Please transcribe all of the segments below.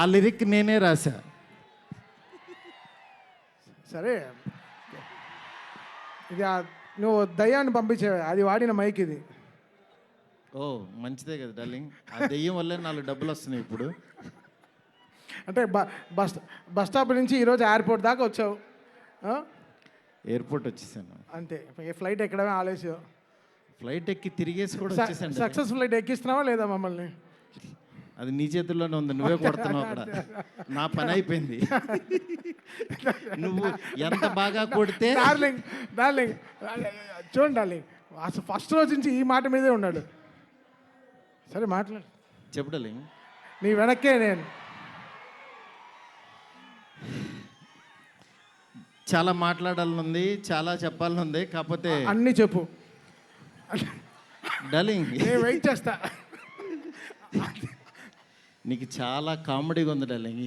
ఆ లిరిక్ నేనే రాశా. సరే ఇది నువ్వు దయ్యాన్ని పంపించే అది వాడిన మైక్ ఇది. ఓ మంచిదే కదా డార్లింగ్. ఆ దెయ్యం వల్లే 4 డబ్బులు వస్తున్నాయి ఇప్పుడు. అంటే బస్ బస్ స్టాప్ నుంచి ఈరోజు ఎయిర్పోర్ట్ దాకా వచ్చావు ఆ? ఎయిర్పోర్ట్ వచ్చేసాను. అంతే ఫ్లైట్ ఎక్కడమే ఆలస్యం. ఫ్లైట్ ఎక్కి తిరిగేసి కూడా వచ్చేసాను. సక్సెస్ ఫ్లైట్ ఎక్కిస్తున్నావా లేదా మమ్మల్ని? అది నీ చేతుల్లోనే ఉంది, నువ్వే కొడుతున్నావు అక్కడ. నా పని అయిపోయింది. నువ్వు ఎంత బాగా కొడితే. డార్లింగ్ డార్లింగ్ చూడండి డార్లింగ్, అసలు ఫస్ట్ రోజు నుంచి ఈ మాట మీదే ఉన్నాడు. సరే మాట్లాడు. చెప్పు డార్లింగ్. నీ వెనక్కే నేను. చాలా మాట్లాడాలని ఉంది, చాలా చెప్పాలని ఉంది, కాకపోతే అన్నీ చెప్పు డార్లింగ్. నేను వెయిట్ చేస్తా. నీకు చాలా కామెడీగా ఉంది డార్లింగ్.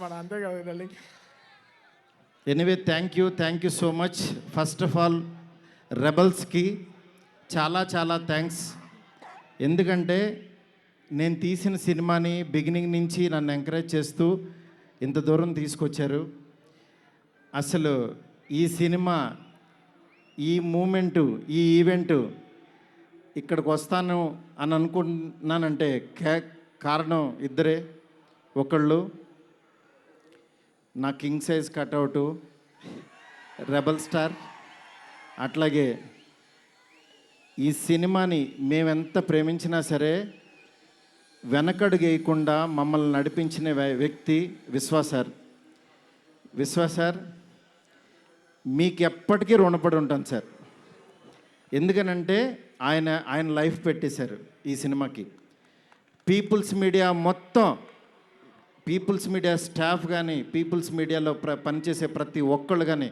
మన అంతే కదా darling. Anyway thank you so much. First of all రెబల్స్కి చాలా చాలా థ్యాంక్స్. ఎందుకంటే నేను తీసిన సినిమాని బిగినింగ్ నుంచి నన్ను ఎంకరేజ్ చేస్తూ ఇంత దూరం తీసుకొచ్చారు. అసలు ఈ సినిమా, ఈ మూమెంటు, ఈ ఈవెంటు ఇక్కడికి వస్తాను అని అనుకుంటున్నానంటే కారణం ఇద్దరే. ఒకళ్ళు నా కింగ్ సైజ్ కట్అవుటు రెబల్ స్టార్, అట్లాగే ఈ సినిమాని మేమెంత ప్రేమించినా సరే వెనకడుగు వేయకుండా మమ్మల్ని నడిపించిన వ్యక్తి విశ్వాస్ సార్. విశ్వాస్ సార్, మీకు ఎప్పటికీ రుణపడి ఉంటాను సార్. ఎందుకనంటే ఆయన లైఫ్ పెట్టేశారు ఈ సినిమాకి. పీపుల్స్ మీడియా మొత్తం, పీపుల్స్ మీడియా స్టాఫ్ కానీ, పీపుల్స్ మీడియాలో పనిచేసే ప్రతి ఒక్కళ్ళు కానీ,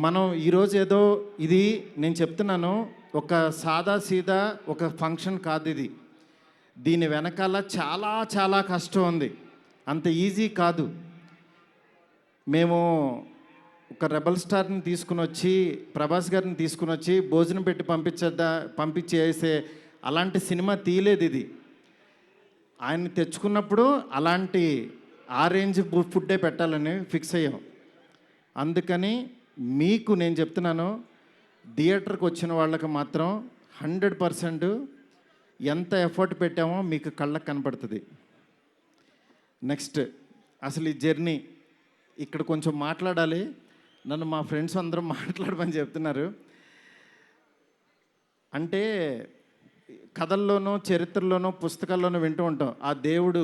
మనం ఈరోజు ఏదో ఇది నేను చెప్తున్నాను, ఒక సాదా సీదా ఒక ఫంక్షన్ కాదు ఇది. దీని వెనకాల చాలా చాలా కష్టం ఉంది, అంత ఈజీ కాదు. మేము ఒక రెబల్ స్టార్ని తీసుకుని వచ్చి, ప్రభాస్ గారిని తీసుకుని వచ్చి భోజనం పెట్టి పంపించేసే అలాంటి సినిమా తీయలేదు ఇది. ఆయన్ని తెచ్చుకున్నప్పుడు అలాంటి ఆ రేంజ్ ఫుడ్డే పెట్టాలని ఫిక్స్ అయ్యాం. అందుకని మీకు నేను చెప్తున్నాను, థియేటర్కి వచ్చిన వాళ్ళకి మాత్రం 100% ఎంత ఎఫర్ట్ పెట్టామో మీకు కళ్ళకు కనపడుతుంది. నెక్స్ట్ అసలు ఈ జర్నీ ఇక్కడ కొంచెం మాట్లాడాలి. నన్ను మా ఫ్రెండ్స్ అందరూ మాట్లాడమని చెప్తున్నారు. అంటే కథల్లోనూ, చరిత్రలోనూ, పుస్తకాల్లోనూ వింటూ ఉంటాం, ఆ దేవుడు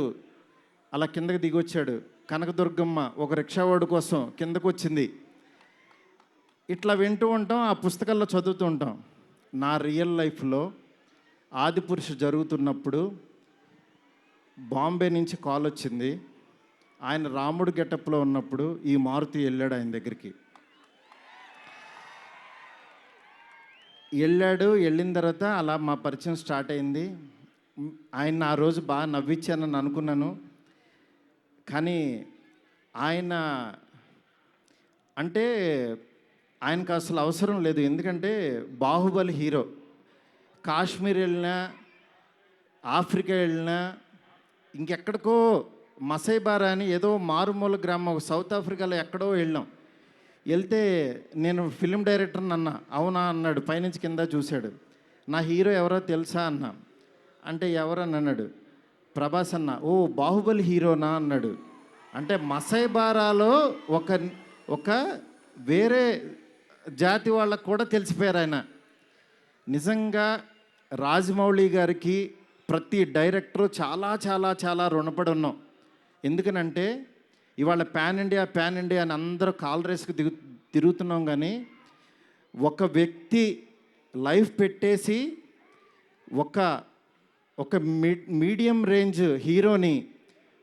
అలా కిందకి దిగొచ్చాడు, కనకదుర్గమ్మ ఒక రిక్షావాడు కోసం కిందకు వచ్చింది, ఇట్లా వింటూ ఉంటాం, ఆ పుస్తకాల్లో చదువుతూ ఉంటాం. నా రియల్ లైఫ్లో ఆదిపురుషు జరుగుతున్నప్పుడు బాంబే నుంచి కాల్ వచ్చింది. ఆయన రాముడు గెటప్లో ఉన్నప్పుడు ఈ మారుతి వెళ్ళాడు ఆయన దగ్గరికి. వెళ్ళిన తర్వాత అలా మా పరిచయం స్టార్ట్ అయింది. ఆయన ఆ రోజు బాగా నవ్వించానని అనుకున్నాను. కానీ ఆయన అంటే ఆయనకు అసలు అవసరం లేదు. ఎందుకంటే బాహుబలి హీరో. కాశ్మీర్ వెళ్ళినా, ఆఫ్రికా వెళ్ళినా, ఇంకెక్కడికో మసైబారా అని ఏదో మారుమూల గ్రామం సౌత్ ఆఫ్రికాలో ఎక్కడో వెళ్ళాం. వెళ్తే నేను ఫిలిం డైరెక్టర్ని అన్నా. అవునా అన్నాడు, పైనుంచి కింద చూశాడు. నా హీరో ఎవరో తెలుసా అన్నా. అంటే ఎవరని అన్నాడు. ప్రభాస్ అన్న. ఓ బాహుబలి హీరోనా అన్నాడు. అంటే మసైబారాలో ఒక వేరే జాతి వాళ్ళకు కూడా తెలిసిపోయారు ఆయన. నిజంగా రాజమౌళి గారికి ప్రతి డైరెక్టరు చాలా చాలా చాలా రుణపడి ఉన్నాం. ఎందుకనంటే ఇవాళ పాన్ ఇండియా అని అందరూ కాల్ రేస్కి తిరుగుతున్నాం, కానీ ఒక వ్యక్తి లైఫ్ పెట్టేసి ఒక మీడియం రేంజ్ హీరోని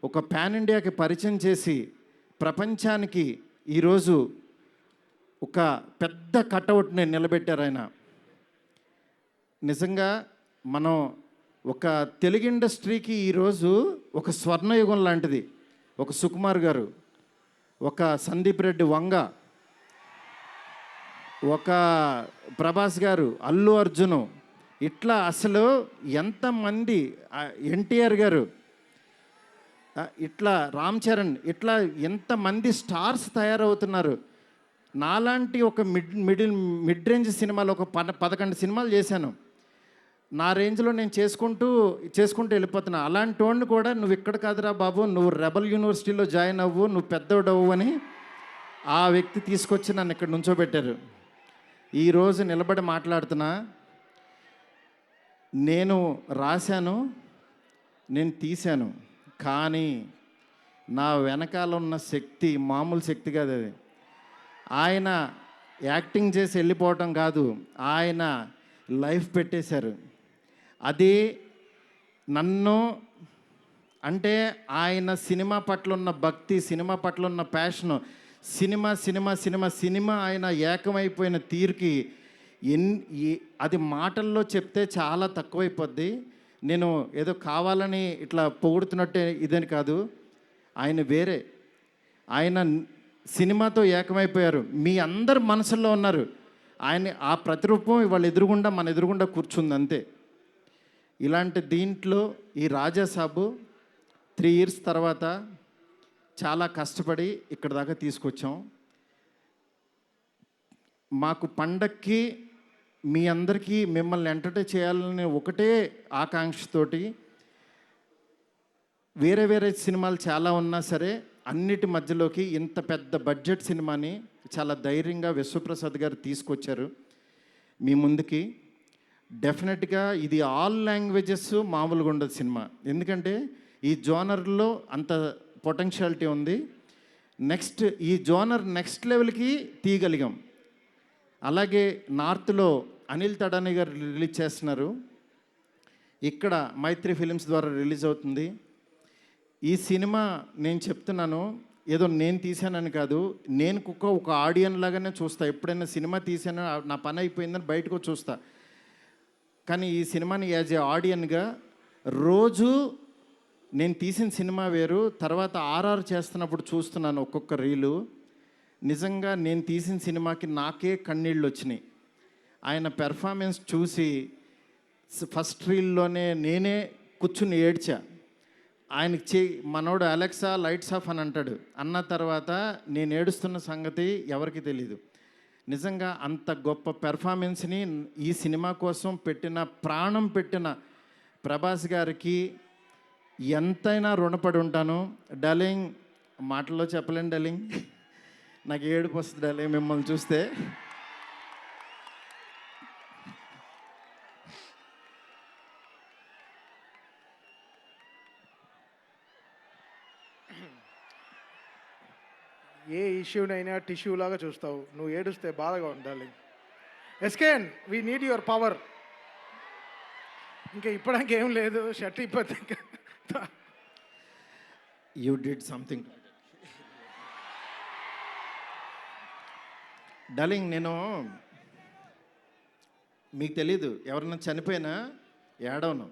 ఒక పాన్ ఇండియాకి పరిచయం చేసి ప్రపంచానికి ఈరోజు ఒక పెద్ద కటౌట్ని నిలబెట్టారు ఆయన. నిజంగా మనం ఒక తెలుగు ఇండస్ట్రీకి ఈరోజు ఒక స్వర్ణయుగం లాంటిది. ఒక సుకుమార్ గారు, ఒక సందీప్ రెడ్డి వంగ, ఒక ప్రభాస్ గారు, అల్లు అర్జును, ఇట్లా అసలు ఎంతమంది, ఎన్టీఆర్ గారు, ఇట్లా రామ్ చరణ్, ఇట్లా ఎంతమంది స్టార్స్ తయారవుతున్నారు. నాలాంటి ఒక మిడ్ రేంజ్ సినిమాలు ఒక 11 సినిమాలు చేశాను. నా రేంజ్లో నేను చేసుకుంటూ వెళ్ళిపోతున్నా. అలాంటి వాడిని కూడా నువ్వు ఇక్కడ కాదురా బాబు, నువ్వు రెబల్ యూనివర్సిటీలో జాయిన్ అవ్వు, నువ్వు పెద్దోడవు అని ఆ వ్యక్తి తీసుకొచ్చి నన్ను ఇక్కడ నుంచోబెట్టారు. ఈరోజు నిలబడి మాట్లాడుతున్నా. నేను రాశాను, నేను తీశాను, కానీ నా వెనకాల ఉన్న శక్తి మామూలు శక్తి కాదు. అది ఆయన యాక్టింగ్ చేసి వెళ్ళిపోవటం కాదు, ఆయన లైఫ్ పెట్టేశారు. అది నన్ను అంటే ఆయన సినిమా పట్ల ఉన్న భక్తి, సినిమా పట్ల ఉన్న ప్యాషను, సినిమా ఆయన ఏకమైపోయిన తీరుకి అది మాటల్లో చెప్తే చాలా తక్కువైపోద్ది. నేను ఏదో కావాలని ఇట్లా పొగుడుతున్నట్టే ఇదని కాదు. ఆయన వేరే, ఆయన సినిమాతో ఏకమైపోయారు. మీ అందరు మనసుల్లో ఉన్నారు. ఆయన ఆ ప్రతిరూపం ఇవాళ మన ఎదురుగుండా కూర్చుంది అంతే. ఇలాంటి దీంట్లో ఈ రాజాసాబు 3 years తర్వాత చాలా కష్టపడి ఇక్కడ దాకా తీసుకొచ్చాం. మాకు పండక్కి మీ అందరికీ మిమ్మల్ని ఎంటర్టైన్ చేయాలని ఒకటే ఆకాంక్షతోటి వేరే సినిమాలు చాలా ఉన్నా సరే అన్నిటి మధ్యలోకి ఇంత పెద్ద బడ్జెట్ సినిమాని చాలా ధైర్యంగా విశ్వప్రసాద్ గారు తీసుకొచ్చారు మీ ముందుకి. డెఫినెట్గా ఇది ఆల్ లాంగ్వేజెస్ మామూలుగా ఉండదు సినిమా, ఎందుకంటే ఈ జోనర్లో అంత పొటెన్షియాలిటీ ఉంది. నెక్స్ట్ ఈ జోనర్ నెక్స్ట్ లెవెల్కి తీయగలిగాం. అలాగే నార్త్లో అనిల్ తడాని గారు రిలీజ్ చేస్తున్నారు, ఇక్కడ మైత్రి ఫిలిమ్స్ ద్వారా రిలీజ్ అవుతుంది. ఈ సినిమా నేను చెప్తున్నాను, ఏదో నేను తీశానని కాదు, నేను ఒక ఆడియన్ లాగానే చూస్తా. ఎప్పుడైనా సినిమా తీసానో నా పని అయిపోయిందని బయటకు చూస్తా. కానీ ఈ సినిమాని యాజ్ ఏ ఆడియన్గా రోజు నేను తీసిన సినిమా వేరు, తర్వాత ఆర్ఆర్ చేస్తున్నప్పుడు చూస్తున్నాను ఒక్కొక్క రీలు. నిజంగా నేను తీసిన సినిమాకి నాకే కన్నీళ్ళు వచ్చినాయి. ఆయన పెర్ఫార్మెన్స్ చూసి ఫస్ట్ రీల్లోనే నేనే కూర్చుని ఏడ్చా. ఆయనకి మనోడు అలెక్సా లైట్స్ ఆఫ్ అని అంటాడు, అన్న తర్వాత నేను ఏడుస్తున్న సంగతి ఎవరికి తెలీదు. నిజంగా అంత గొప్ప పెర్ఫార్మెన్స్ని ఈ సినిమా కోసం ప్రాణం పెట్టిన ప్రభాస్ గారికి ఎంతైనా రుణపడి ఉంటాను. డార్లింగ్, మాటల్లో చెప్పలేను డార్లింగ్, నాకు ఏడుపు వస్తుంది డార్లింగ్ మిమ్మల్ని చూస్తే. ఏ ఇష్యూనైనా టిష్యూ లాగా చూస్తావు, నువ్వు ఏడుస్తే బాధగా ఉండాలి. ఎస్కేన్, వీ నీడ్ యువర్ పవర్. ఇంకా ఇప్పడానికి ఏం లేదు, షర్ట్ ఇప్పటి యూ డిడ్ సంథింగ్ డార్లింగ్. నేను మీకు తెలీదు, ఎవరన్నా చనిపోయినా ఏడవను.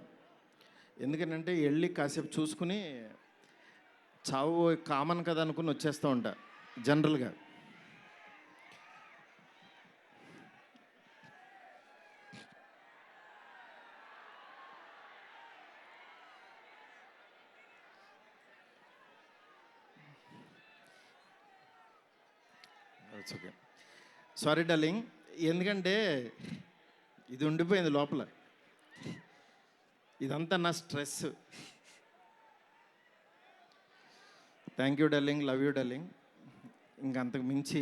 ఎందుకంటే వెళ్ళి కాసేపు చూసుకుని చావు కామన్ కదా అనుకుని వచ్చేస్తూ ఉంటా జనరల్గా. ఓకే, సారీ డార్లింగ్, ఎందుకంటే ఇది ఉండిపోయింది లోపల, ఇదంతా నా stress. Thank you darling, love you darling. ఇంకంతకు మించి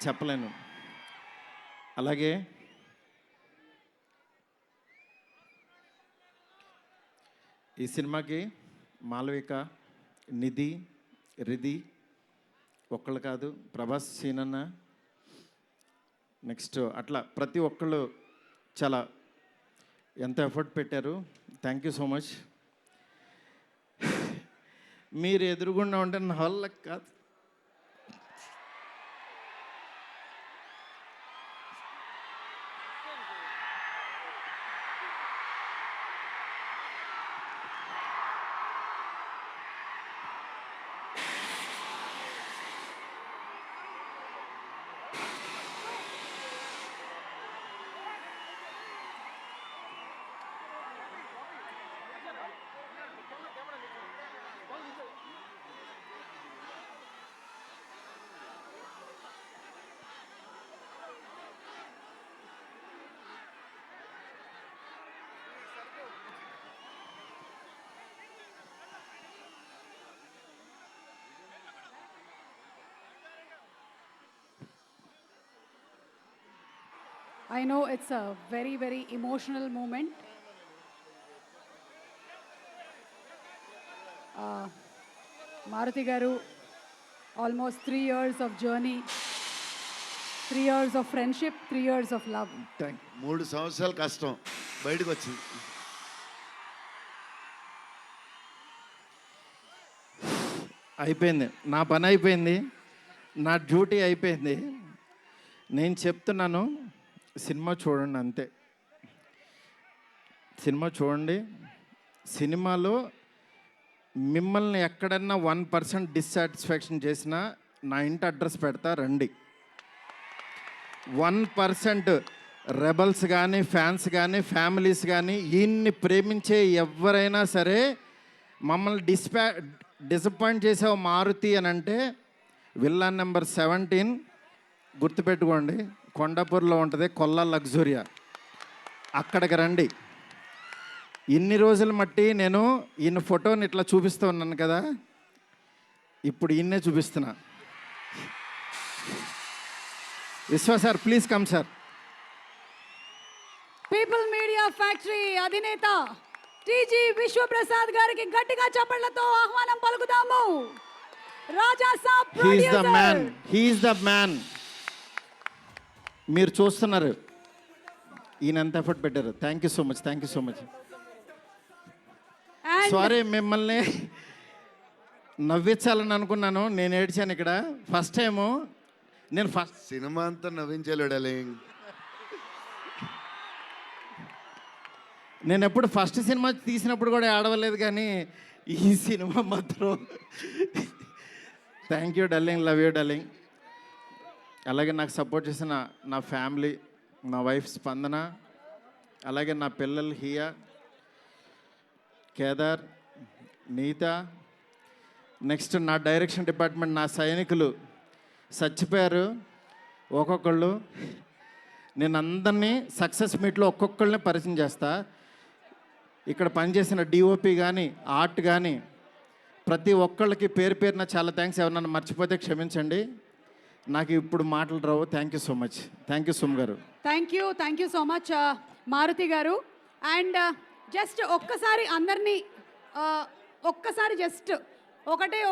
చెప్పలేను. అలాగే ఈ సినిమాకి మాలవిక, నిధి, రిధి ఒక్కళ్ళు కాదు, ప్రభాస్, సీనన్న, నెక్స్ట్ అట్లా ప్రతి ఒక్కళ్ళు చాలా ఎంత ఎఫర్ట్ పెట్టారు. Thank you so much. మీరు ఎదురుగుండా ఉంటే నా వల్ల కాదు. I know it's a very, very emotional moment. Maruti Garu, almost 3 years of journey, 3 years of friendship, 3 years of love. 3 సంవత్సరాలు కష్టం బయటకు వచ్చింది. అయిపోయింది, నా పని అయిపోయింది, నా డ్యూటీ అయిపోయింది. నేను చెప్తున్నాను, సినిమా చూడండి అంతే. సినిమా చూడండి. సినిమాలో మిమ్మల్ని ఎక్కడన్నా 1% డిస్సాటిస్ఫాక్షన్ చేసినా నా ఇంటి అడ్రస్ పెడతా, రండి. 1% రెబల్స్ కానీ, ఫ్యాన్స్ కానీ, ఫ్యామిలీస్ కానీ, ఈయన్ని ప్రేమించే ఎవరైనా సరే మమ్మల్ని డిసప్పాయింట్ చేసావు మారుతి అని అంటే, విల్లా నెంబర్ 17 గుర్తుపెట్టుకోండి, కొండాపూర్లో ఉంటుంది, కొల్లా లగ్జూరియా, అక్కడికి రండి. ఇన్ని రోజులు మట్టి నేను ఈయన ఫోటోని ఇట్లా చూపిస్తూ ఉన్నాను కదా, ఇప్పుడు ఈయన్నే చూపిస్తున్నా. Vishwa sir, please come sir. People Media Factory అధినేత టీజీ విశ్వప్రసాద్ గారికి గట్టిగా చప్పట్లతో ఆహ్వానం పలుకుదాము. Raja Saab he's the man, producer. He's the man. మీరు చూస్తున్నారు ఈయన ఎంత ఎఫర్ట్ పెట్టారు. Thank you so much, thank you so much. And sorry, మిమ్మల్ని నవ్వించాలని అనుకున్నాను, నేను ఏడ్చాను ఇక్కడ. ఫస్ట్ టైము నేను సినిమా అంతా నవ్వించాడు డార్లింగ్. నేను ఎప్పుడు ఫస్ట్ సినిమా తీసినప్పుడు కూడా ఆడవలేదు, కానీ ఈ సినిమా మాత్రం thank you darling, love you darling. అలాగే నాకు సపోర్ట్ చేసిన నా ఫ్యామిలీ, నా వైఫ్ స్పందన, అలాగే నా పిల్లలు హియా, కేదార్, నీత, నెక్స్ట్ నా డైరెక్షన్ డిపార్ట్మెంట్, నా సైనికులు చచ్చిపోయారు ఒక్కొక్కళ్ళు. నేను అందరినీ సక్సెస్ మీట్లో ఒక్కొక్కళ్ళని పరిచయం చేస్తా. ఇక్కడ పనిచేసిన డిఓపి కానీ, ఆర్ట్ కానీ, ప్రతి ఒక్కళ్ళకి పేరు పేరున చాలా థ్యాంక్స్. ఎవరన్నా మర్చిపోతే క్షమించండి, నాకు ఇప్పుడు మాటలు రావు. Thank you so much. Thank you సుమ్ garu. Thank you so much Maruthi garu. And just ఒక్కసారి అందరినీ ఒక్కసారి జస్ట్ ఒకటే